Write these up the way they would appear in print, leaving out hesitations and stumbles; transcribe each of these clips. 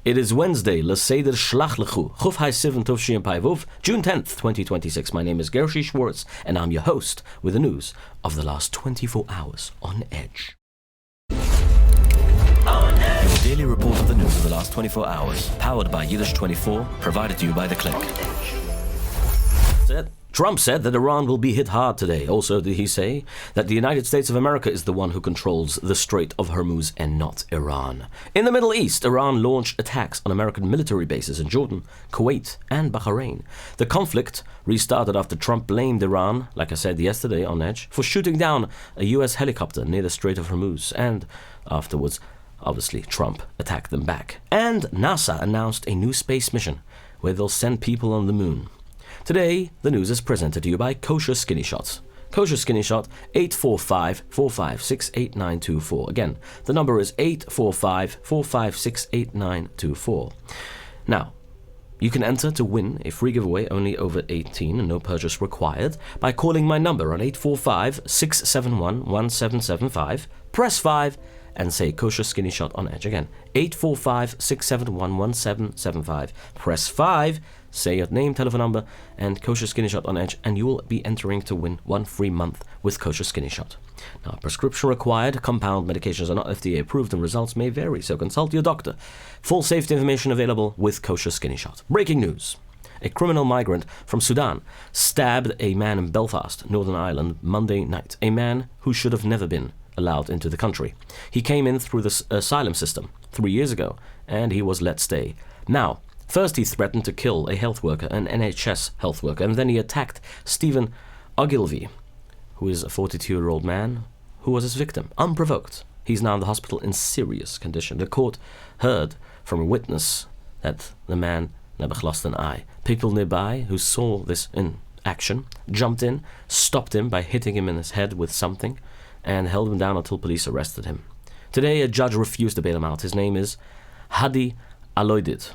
It is Wednesday, L'Seder Shlach Lechu, Chuf Hai Sivan Tov Shiyam Pai Vov, June 10th, 2026. My name is Gershy Schwarcz, and I'm your host with the news of the last 24 hours on Edge. Your daily report of the news of the last 24 hours, powered by Yiddish24, provided to you by The Click. Trump said that Iran will be hit hard today. Also, did he say that the United States of America is the one who controls the Strait of Hormuz and not Iran. In the Middle East, Iran launched attacks on American military bases in Jordan, Kuwait, and Bahrain. The conflict restarted after Trump blamed Iran, like I said yesterday on Edge, for shooting down a U.S. helicopter near the Strait of Hormuz. And afterwards, obviously, Trump attacked them back. And NASA announced a new space mission where they'll send people on the moon. Today, the news is presented to you by Kosher Skinny Shot. Kosher Skinny Shot, 845-456-8924. Again, the number is 845-456-8924. Now, you can enter to win a free giveaway only over 18 and no purchase required by calling my number on 845-671-1775, press 5, and say Kosher Skinny Shot on Edge. Again, 845-671-1775, press 5, say your name, telephone number, and Kosher Skinny Shot on Edge, and you will be entering to win 1 free month with Kosher Skinny Shot. Now, prescription required, compound medications are not FDA approved, and results may vary, so consult your doctor. Full safety information available with Kosher Skinny Shot. Breaking news. A criminal migrant from Sudan stabbed a man in Belfast, Northern Ireland, Monday night. A man who should have never been allowed into the country. He came in through the asylum system 3 years ago, and he was let stay. Now, first he threatened to kill a health worker, an NHS health worker, and then he attacked Stephen Ogilvie, who is a 42-year-old man who was his victim, unprovoked. He's now in the hospital in serious condition. The court heard from a witness that the man never lost an eye. People nearby who saw this in action jumped in, stopped him by hitting him in his head with something, and held him down until police arrested him. Today, a judge refused to bail him out. His name is Hadi Aloidid.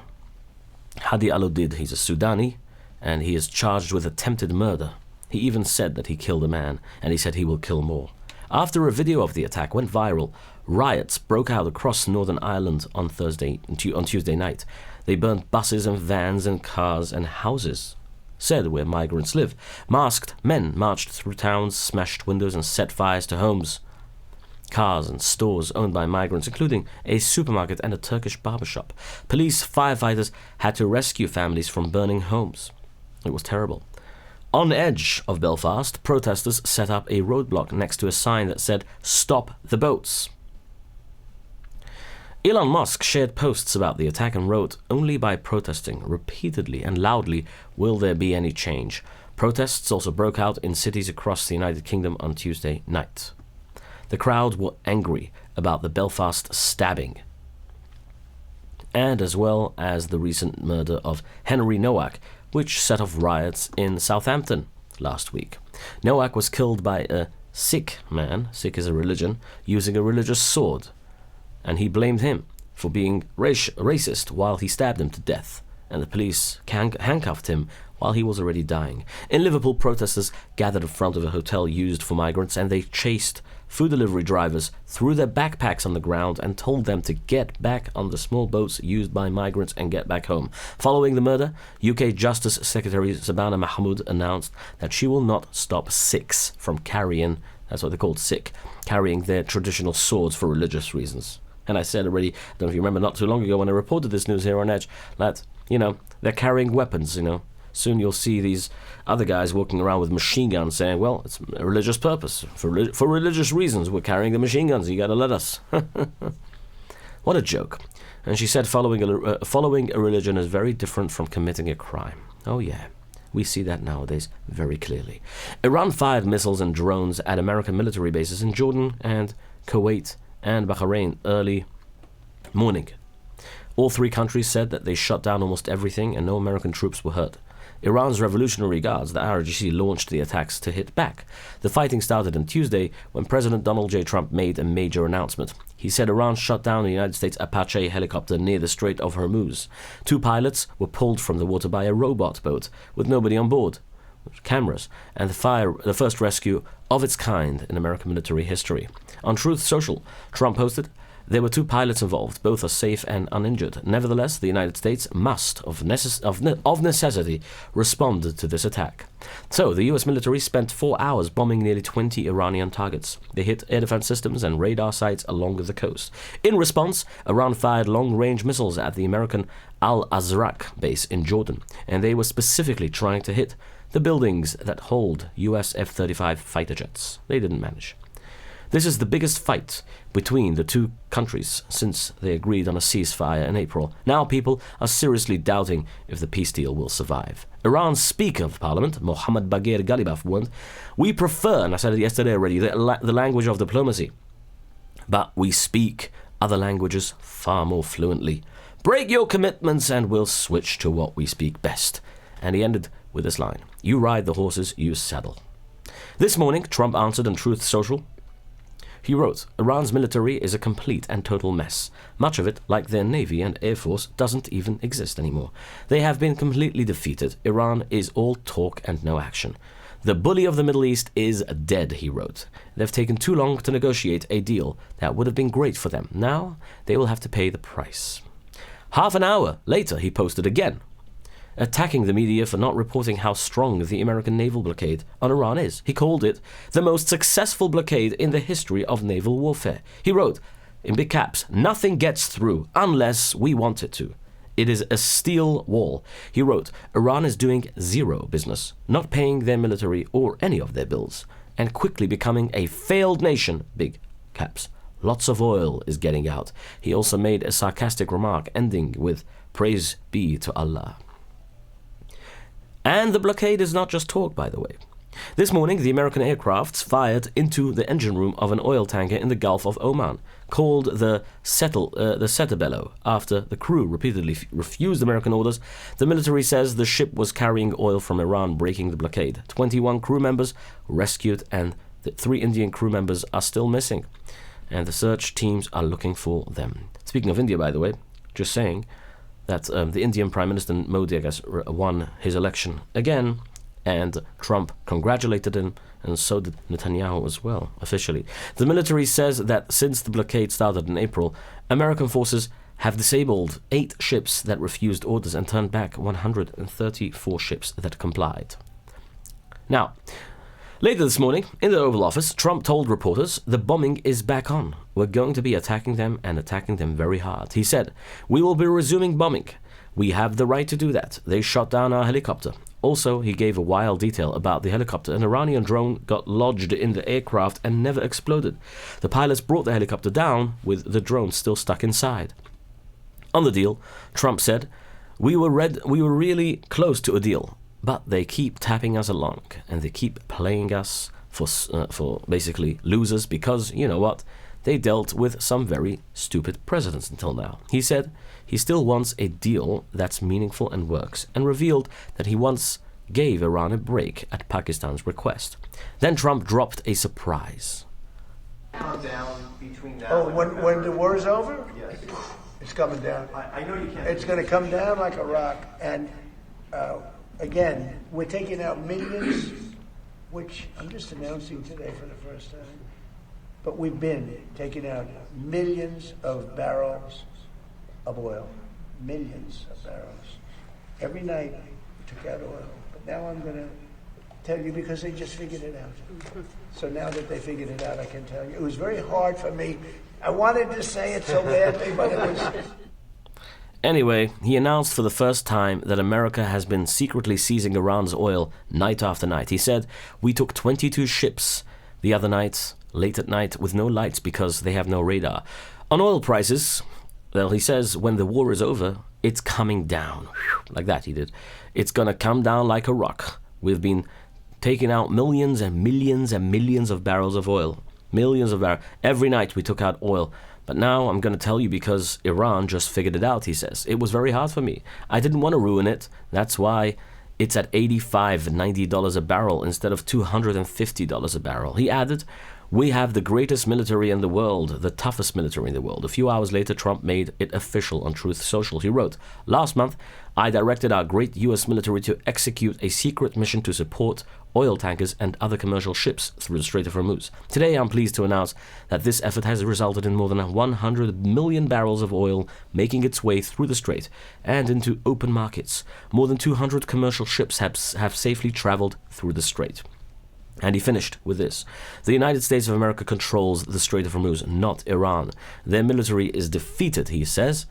Hadi Aloidid, he's a Sudani, and he is charged with attempted murder. He even said that he killed a man, and he said he will kill more. After a video of the attack went viral, riots broke out across Northern Ireland on Tuesday night. They burnt buses and vans and cars and houses, said where migrants live. Masked men marched through towns, smashed windows, and set fires to homes, cars, and stores owned by migrants, including a supermarket and a Turkish barbershop. Police, firefighters had to rescue families from burning homes. It was terrible. On edge of Belfast, protesters set up a roadblock next to a sign that said, "Stop the boats." Elon Musk shared posts about the attack and wrote, "Only by protesting repeatedly and loudly will there be any change." Protests also broke out in cities across the United Kingdom on Tuesday night. The crowd were angry about the Belfast stabbing, and as well as the recent murder of Henry Nowak, which set off riots in Southampton last week. Nowak was killed by a Sikh man, Sikh is a religion, using a religious sword, and he blamed him for being racist while he stabbed him to death, and the police handcuffed him while he was already dying. In Liverpool, protesters gathered in front of a hotel used for migrants, and they chased food delivery drivers, threw their backpacks on the ground, and told them to get back on the small boats used by migrants and get back home. Following the murder, UK Justice Secretary Zabana Mahmood announced that she will not stop Sikhs from carrying, that's what they're called, Sikh, carrying their traditional swords for religious reasons. And I said already, I don't know if you remember, not too long ago when I reported this news here on Edge, that, they're carrying weapons, Soon you'll see these other guys walking around with machine guns saying, well, it's a religious purpose. For religious reasons, we're carrying the machine guns. You got to let us. What a joke. And she said following a religion is very different from committing a crime. Oh, yeah. We see that nowadays very clearly. Iran fired missiles and drones at American military bases in Jordan and Kuwait and Bahrain early morning. All three countries said that they shut down almost everything and no American troops were hurt. Iran's Revolutionary Guards, the RGC, launched the attacks to hit back. The fighting started on Tuesday when President Donald J. Trump made a major announcement. He said Iran shut down the United States Apache helicopter near the Strait of Hormuz. 2 pilots were pulled from the water by a robot boat with nobody on board, cameras, and the first rescue of its kind in American military history. On Truth Social, Trump posted, There were 2 pilots involved. Both are safe and uninjured. Nevertheless, the United States must, of necessity, respond to this attack. So, the US military spent 4 hours bombing nearly 20 Iranian targets. They hit air defense systems and radar sites along the coast. In response, Iran fired long-range missiles at the American Al-Azraq base in Jordan, and they were specifically trying to hit the buildings that hold US F-35 fighter jets. They didn't manage. This is the biggest fight between the 2 countries since they agreed on a ceasefire in April. Now people are seriously doubting if the peace deal will survive. Iran's Speaker of Parliament, Mohammad Bagher Ghalibaf, warned, "We prefer," and I said it yesterday already, the language of diplomacy, but we speak other languages far more fluently. Break your commitments and we'll switch to what we speak best. And he ended with this line, "You ride the horses you saddle." This morning, Trump answered on Truth Social. He wrote, "Iran's military is a complete and total mess. Much of it, like their navy and air force, doesn't even exist anymore. They have been completely defeated. Iran is all talk and no action. The bully of the Middle East is dead," he wrote. "They've taken too long to negotiate a deal that would have been great for them. Now they will have to pay the price." Half an hour later, he posted again, attacking the media for not reporting how strong the American naval blockade on Iran is. He called it the most successful blockade in the history of naval warfare. He wrote, in big caps, "Nothing gets through unless we want it to. It is a steel wall." He wrote, "Iran is doing zero business, not paying their military or any of their bills, and quickly becoming a failed nation," big caps. "Lots of oil is getting out." He also made a sarcastic remark ending with, "Praise be to Allah." And the blockade is not just talk, by the way. This morning, the American aircrafts fired into the engine room of an oil tanker in the Gulf of Oman, called the Cetabello, after the crew repeatedly refused American orders. The military says the ship was carrying oil from Iran, breaking the blockade. 21 crew members rescued, and the 3 Indian crew members are still missing. And the search teams are looking for them. Speaking of India, by the way, just saying that the Indian Prime Minister Modi, I guess, won his election again, and Trump congratulated him, and so did Netanyahu as well, officially. The military says that since the blockade started in April, American forces have disabled 8 ships that refused orders and turned back 134 ships that complied. Now, later this morning, in the Oval Office, Trump told reporters the bombing is back on. "We're going to be attacking them and attacking them very hard." He said, "We will be resuming bombing. We have the right to do that. They shot down our helicopter." Also, he gave a wild detail about the helicopter. An Iranian drone got lodged in the aircraft and never exploded. The pilots brought the helicopter down with the drone still stuck inside. On the deal, Trump said, we were really close to a deal, but they keep tapping us along and they keep playing us for basically losers because, you know what, they dealt with some very stupid presidents until now." He said he still wants a deal that's meaningful and works, and revealed that he once gave Iran a break at Pakistan's request. Then Trump dropped a surprise. Calm down between now when the war is over? Yes. It's coming down. I know you can't. It's going to come down like a rock. And again, we're taking out millions, which I'm just announcing today for the first time. But we've been taking out millions of barrels of oil. Millions of barrels. Every night we took out oil. But now I'm going to tell you because they just figured it out. So now that they figured it out, I can tell you. It was very hard for me. I wanted to say it so badly, but it was... Anyway, he announced for the first time that America has been secretly seizing Iran's oil night after night. He said, "We took 22 ships the other night, late at night, with no lights because they have no radar." On oil prices, well, he says when the war is over, it's coming down. Like that he did. It's going to come down like a rock. We've been taking out millions and millions and millions of barrels of oil. Millions of barrels. Every night we took out oil. But now I'm going to tell you because Iran just figured it out, he says. It was very hard for me. I didn't want to ruin it. That's why it's at $85, $90 a barrel instead of $250 a barrel. He added, We have the greatest military in the world, the toughest military in the world. A few hours later, Trump made it official on Truth Social. He wrote, "Last month, I directed our great U.S. military to execute a secret mission to support oil tankers and other commercial ships through the Strait of Hormuz. Today, I'm pleased to announce that this effort has resulted in more than 100 million barrels of oil making its way through the strait and into open markets. More than 200 commercial ships have safely traveled through the strait." And he finished with this. "The United States of America controls the Strait of Hormuz, not Iran. Their military is defeated," he says,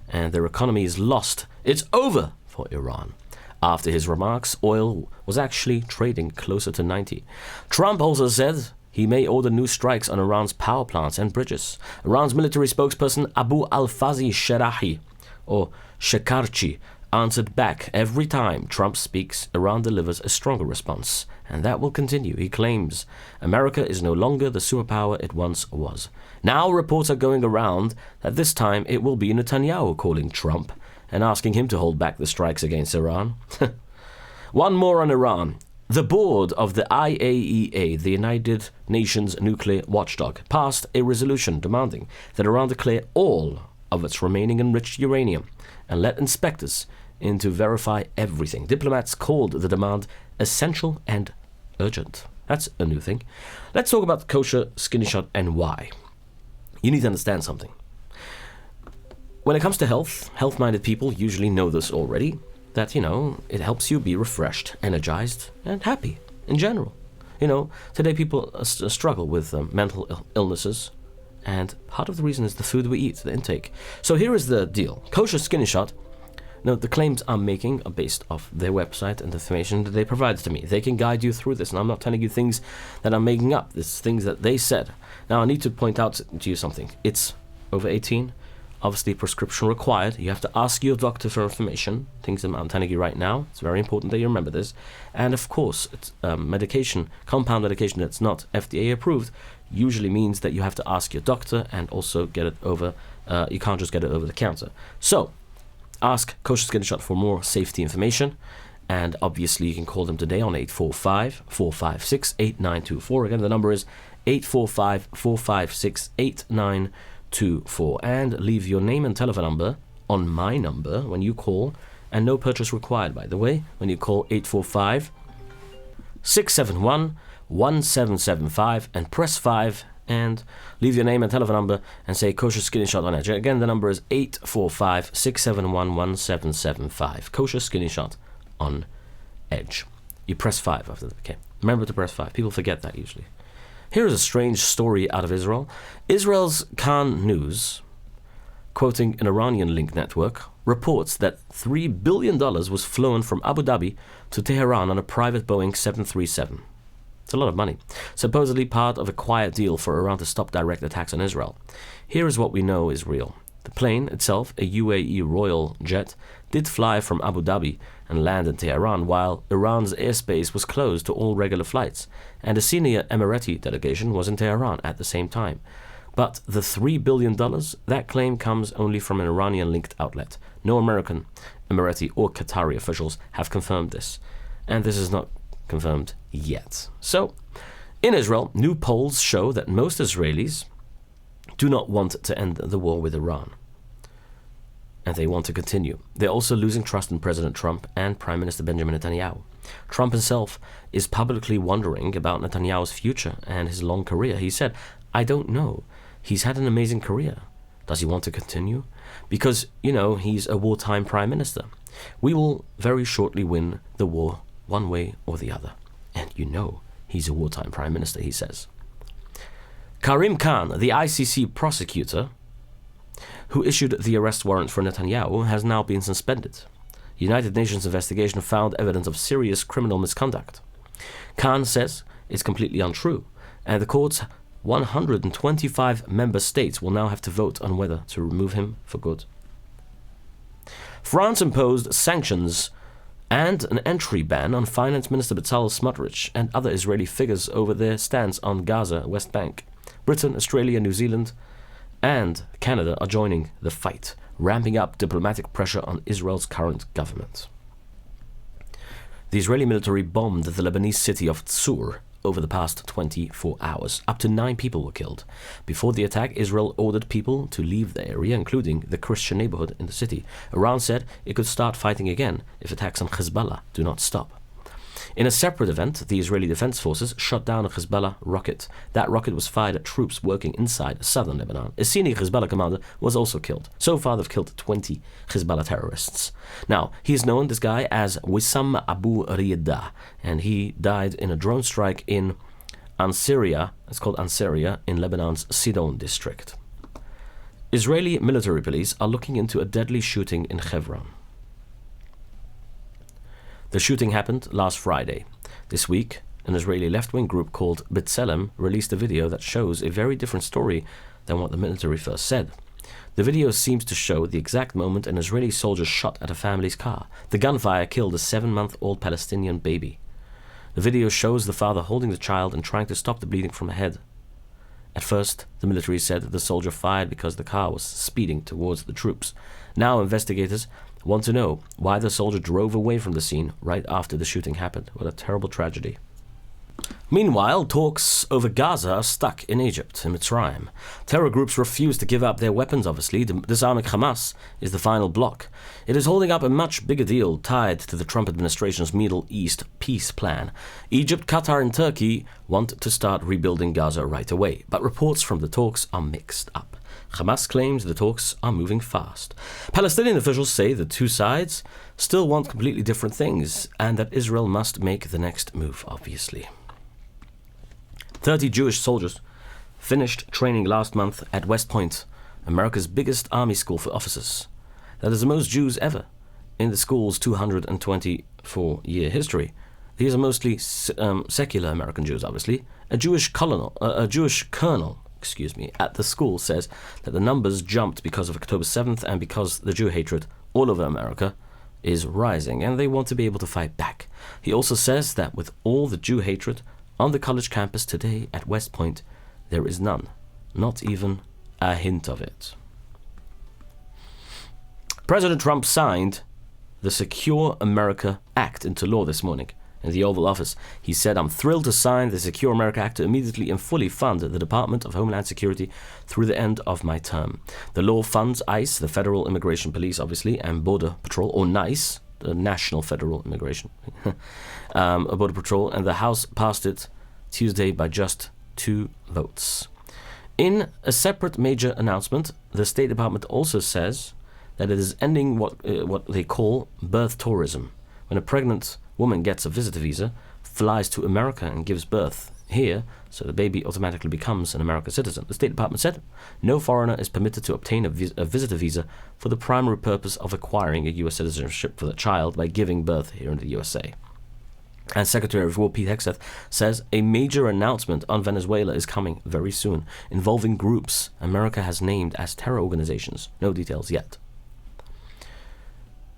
"and their economy is lost. It's over for Iran." After his remarks, oil was actually trading closer to 90. Trump also said he may order new strikes on Iran's power plants and bridges. Iran's military spokesperson Abu al-Fazi Shragi, or Shekarchi, answered back. Every time Trump speaks, Iran delivers a stronger response. And that will continue, he claims. America is no longer the superpower it once was. Now reports are going around that this time it will be Netanyahu calling Trump and asking him to hold back the strikes against Iran. One more on Iran. The board of the IAEA, the United Nations Nuclear Watchdog, passed a resolution demanding that Iran declare all of its remaining enriched uranium and let inspectors in to verify everything. Diplomats called the demand essential and urgent. That's a new thing. Let's talk about kosher, skinny shot, and why. You need to understand something. When it comes to health, health-minded people usually know this already, that, it helps you be refreshed, energized, and happy in general. Today people struggle with mental illnesses, and part of the reason is the food we eat, the intake. So here is the deal. Kosher, skinny shot. Now, the claims I'm making are based off their website and the information that they provided to me. They can guide you through this, and I'm not telling you things that I'm making up. This is things that they said. Now, I need to point out to you something. It's over 18. Obviously, prescription required. You have to ask your doctor for information. Things that I'm telling you right now. It's very important that you remember this. And of course, it's medication, compound medication that's not FDA approved, usually means that you have to ask your doctor and also get it over. You can't just get it over the counter. So, ask Kosher Skin Shot for more safety information, and obviously you can call them today on 845-456-8924. Again, the number is 845-456-8924, and leave your name and telephone number on my number when you call, and no purchase required, by the way, when you call 845-671-1775 and press 5 and leave your name and telephone number and say Kosher Skinny Shot on Edge. Again, the number is 845-671-1775. Kosher Skinny Shot on Edge. You press 5 after that. Okay. Remember to press 5. People forget that usually. Here is a strange story out of Israel. Israel's Khan News, quoting an Iranian link network, reports that $3 billion was flown from Abu Dhabi to Tehran on a private Boeing 737. It's a lot of money. Supposedly part of a quiet deal for Iran to stop direct attacks on Israel. Here is what we know is real. The plane itself, a UAE Royal jet, did fly from Abu Dhabi and land in Tehran, while Iran's airspace was closed to all regular flights, and a senior Emirati delegation was in Tehran at the same time. But the $3 billion, that claim comes only from an Iranian-linked outlet. No American, Emirati, or Qatari officials have confirmed this. And this is not confirmed yet. So, in Israel, new polls show that most Israelis do not want to end the war with Iran. And they want to continue. They're also losing trust in President Trump and Prime Minister Benjamin Netanyahu. Trump himself is publicly wondering about Netanyahu's future and his long career. He said, "I don't know. He's had an amazing career. Does he want to continue? Because, he's a wartime prime minister. We will very shortly win the war one way or the other. And he's a wartime prime minister," he says. Karim Khan, the ICC prosecutor who issued the arrest warrant for Netanyahu, has now been suspended. United Nations investigation found evidence of serious criminal misconduct. Khan says it's completely untrue, and the court's 125 member states will now have to vote on whether to remove him for good. France imposed sanctions and an entry ban on Finance Minister Bezalel Smotrich and other Israeli figures over their stance on Gaza, West Bank. Britain, Australia, New Zealand, and Canada are joining the fight, ramping up diplomatic pressure on Israel's current government. The Israeli military bombed the Lebanese city of Tzur over the past 24 hours. Up to 9 people were killed. Before the attack, Israel ordered people to leave the area, including the Christian neighborhood in the city. Iran said it could start fighting again if attacks on Hezbollah do not stop. In a separate event, the Israeli Defense Forces shot down a Hezbollah rocket. That rocket was fired at troops working inside southern Lebanon. A senior Hezbollah commander was also killed. So far, they've killed 20 Hezbollah terrorists. Now, he's known, this guy, as Wissam Abu Riyada, and he died in a drone strike in Ansaria, it's called Ansaria, in Lebanon's Sidon district. Israeli military police are looking into a deadly shooting in Hebron. The shooting happened last Friday. This week, an Israeli left-wing group called B'Tselem released a video that shows a very different story than what the military first said. The video seems to show the exact moment an Israeli soldier shot at a family's car. The gunfire killed a 7-month-old Palestinian baby. The video shows the father holding the child and trying to stop the bleeding from the head. At first, the military said that the soldier fired because the car was speeding towards the troops. Now investigators want to know why the soldier drove away from the scene right after the shooting happened. What a terrible tragedy. Meanwhile, talks over Gaza are stuck in Egypt, in Mitzrayim. Terror groups refuse to give up their weapons, obviously. Disarming Hamas is the final block. It is holding up a much bigger deal tied to the Trump administration's Middle East peace plan. Egypt, Qatar and Turkey want to start rebuilding Gaza right away, but reports from the talks are mixed up. Hamas claims the talks are moving fast. Palestinian officials say the two sides still want completely different things, and that Israel must make the next move, obviously. 30 Jewish soldiers finished training last month at West Point, America's biggest army school for officers. That is the most Jews ever in the school's 224-year history. These are mostly secular American Jews, obviously. A Jewish colonel at the school says that the numbers jumped because of October 7th and because the Jew hatred all over America is rising, and they want to be able to fight back. He also says that with all the Jew hatred on the college campus today at West Point, there is none, not even a hint of it. President Trump signed the Secure America Act into law this morning. In the Oval Office, he said, "I'm thrilled to sign the Secure America Act to immediately and fully fund the Department of Homeland Security through the end of my term. The law funds ICE, the Federal Immigration Police, obviously, and Border Patrol, or NICE, the National Federal Immigration Border Patrol, and the House passed it Tuesday by just 2 votes. In a separate major announcement, the State Department also says that it is ending what they call birth tourism. When a pregnant woman gets a visitor visa, flies to America and gives birth here, so the baby automatically becomes an American citizen. The State Department said no foreigner is permitted to obtain a visitor visa for the primary purpose of acquiring a U.S. citizenship for the child by giving birth here in the USA. And Secretary of War Pete Hegseth says a major announcement on Venezuela is coming very soon, involving groups America has named as terror organizations. No details yet.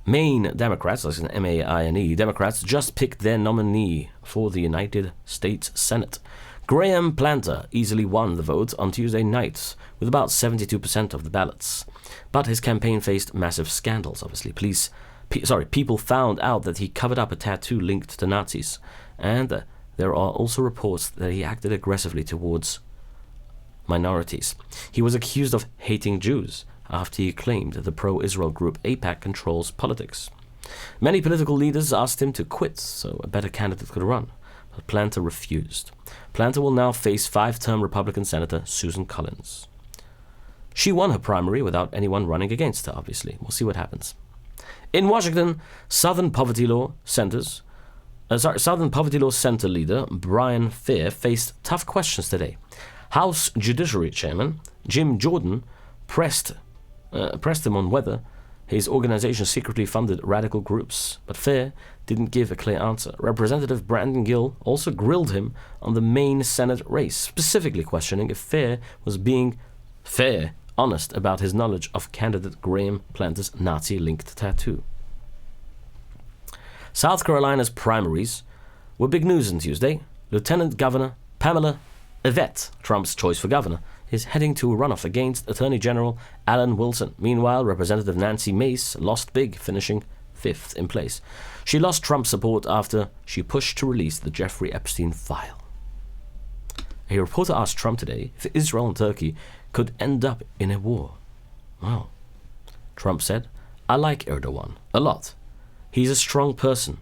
Maine Democrats, that's an M-A-I-N-E, Democrats just picked their nominee for the United States Senate. Graham Planter easily won the vote on Tuesday night with about 72% of the ballots. But his campaign faced massive scandals, obviously. People found out that he covered up a tattoo linked to Nazis. And there are also reports that he acted aggressively towards minorities. He was accused of hating Jews after he claimed the pro-Israel group AIPAC controls politics. Many political leaders asked him to quit so a better candidate could run, but Planter refused. Planter will now face 5-term Republican Senator Susan Collins. She won her primary without anyone running against her, obviously. We'll see what happens. In Washington, Southern Poverty Law Center leader Brian Fair faced tough questions today. House Judiciary Chairman Jim Jordan pressed him on whether his organization secretly funded radical groups, but Fair didn't give a clear answer. Representative Brandon Gill also grilled him on the Maine Senate race, specifically questioning if Fair was being honest about his knowledge of candidate Graham Planter's Nazi-linked tattoo. South Carolina's primaries were big news on Tuesday. Lieutenant Governor Pamela Yvette, Trump's choice for governor, is heading to a runoff against Attorney General Alan Wilson. Meanwhile, Representative Nancy Mace lost big, finishing 5th in place. She lost Trump's support after she pushed to release the Jeffrey Epstein file. A reporter asked Trump today if Israel and Turkey could end up in a war. Well, Trump said, "I like Erdogan a lot. He's a strong person.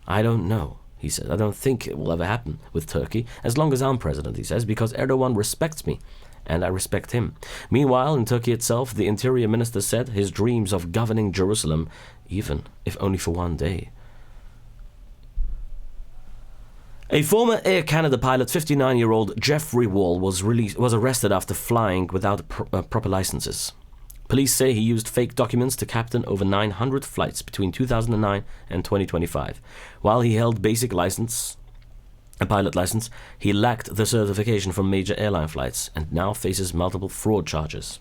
I don't know," he said. "I don't think it will ever happen with Turkey as long as I'm president," he says, "because Erdogan respects me and I respect him." Meanwhile, in Turkey itself, the interior minister said his dreams of governing Jerusalem, even if only for one day. A former Air Canada pilot, 59-year-old Jeffrey Wall, was arrested after flying without proper licenses. Police say he used fake documents to captain over 900 flights between 2009 and 2025. While he held basic license, a pilot license, he lacked the certification from major airline flights and now faces multiple fraud charges.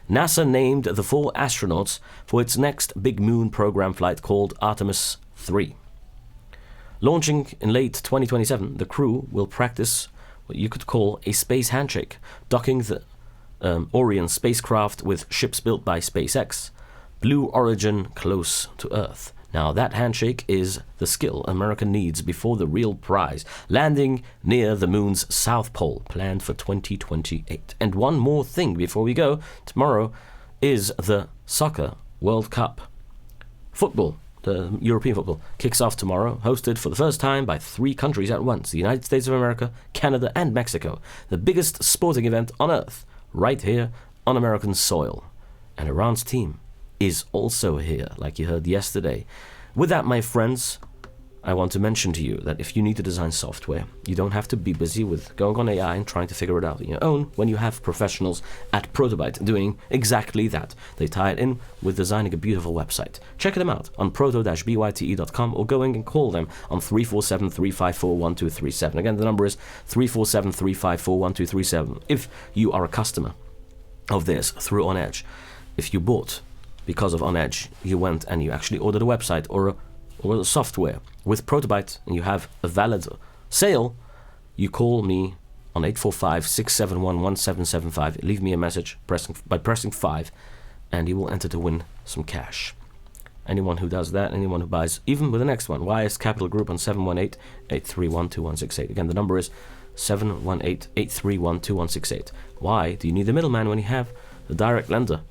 NASA named the 4 astronauts for its next big moon program flight called Artemis 3. Launching in late 2027, the crew will practice what you could call a space handshake, docking the Orion spacecraft with ships built by SpaceX, Blue Origin close to Earth. Now, that handshake is the skill America needs before the real prize, landing near the moon's south pole, planned for 2028. And one more thing before we go. Tomorrow is the Soccer World Cup. Football, the European football, kicks off tomorrow, hosted for the first time by 3 countries at once, the United States of America, Canada, and Mexico. The biggest sporting event on Earth, right here on American soil. And Iran's team is also here, like you heard yesterday. With that, my friends, I want to mention to you that if you need to design software, you don't have to be busy with going on AI and trying to figure it out on your own when you have professionals at Protobyte doing exactly that. They tie it in with designing a beautiful website. Check them out on proto-byte.com or going and call them on 347-354-1237. Again, the number is 347-354-1237. If you are a customer of theirs through OnEdge, if you bought because of OnEdge, you went and you actually ordered a website or a software with Protobyte and you have a valid sale, you call me on 845-671-1775. Leave me a message by pressing 5 and you will enter to win some cash. Anyone who does that, anyone who buys, even with the next one, YS Capital Group on 718-831-2168. Again, the number is 718-831-2168. Why do you need the middleman when you have the direct lender?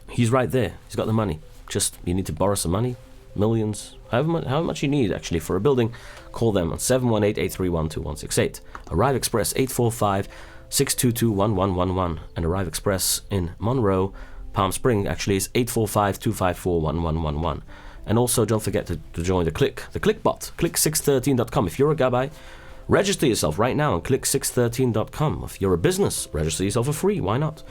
He's right there. He's got the money. Just, you need to borrow some money, millions, however much you need actually for a building. Call them on 718-831-2168. Arrive Express 845-622-1111. And Arrive Express in Monroe, Palm Spring, actually is 845-254-1111. And also don't forget to join the Click bot, click613.com. If you're a gabbai, register yourself right now on click613.com. If you're a business, register yourself for free. Why not?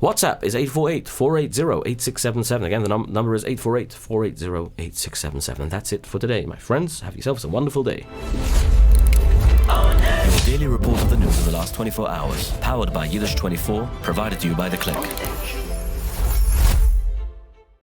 WhatsApp is 848-480-8677. Again, the number is 848-480-8677. And that's it for today, my friends. Have yourselves a wonderful day. Your daily report of the news of the last 24 hours, powered by Yiddish24, provided to you by The Click.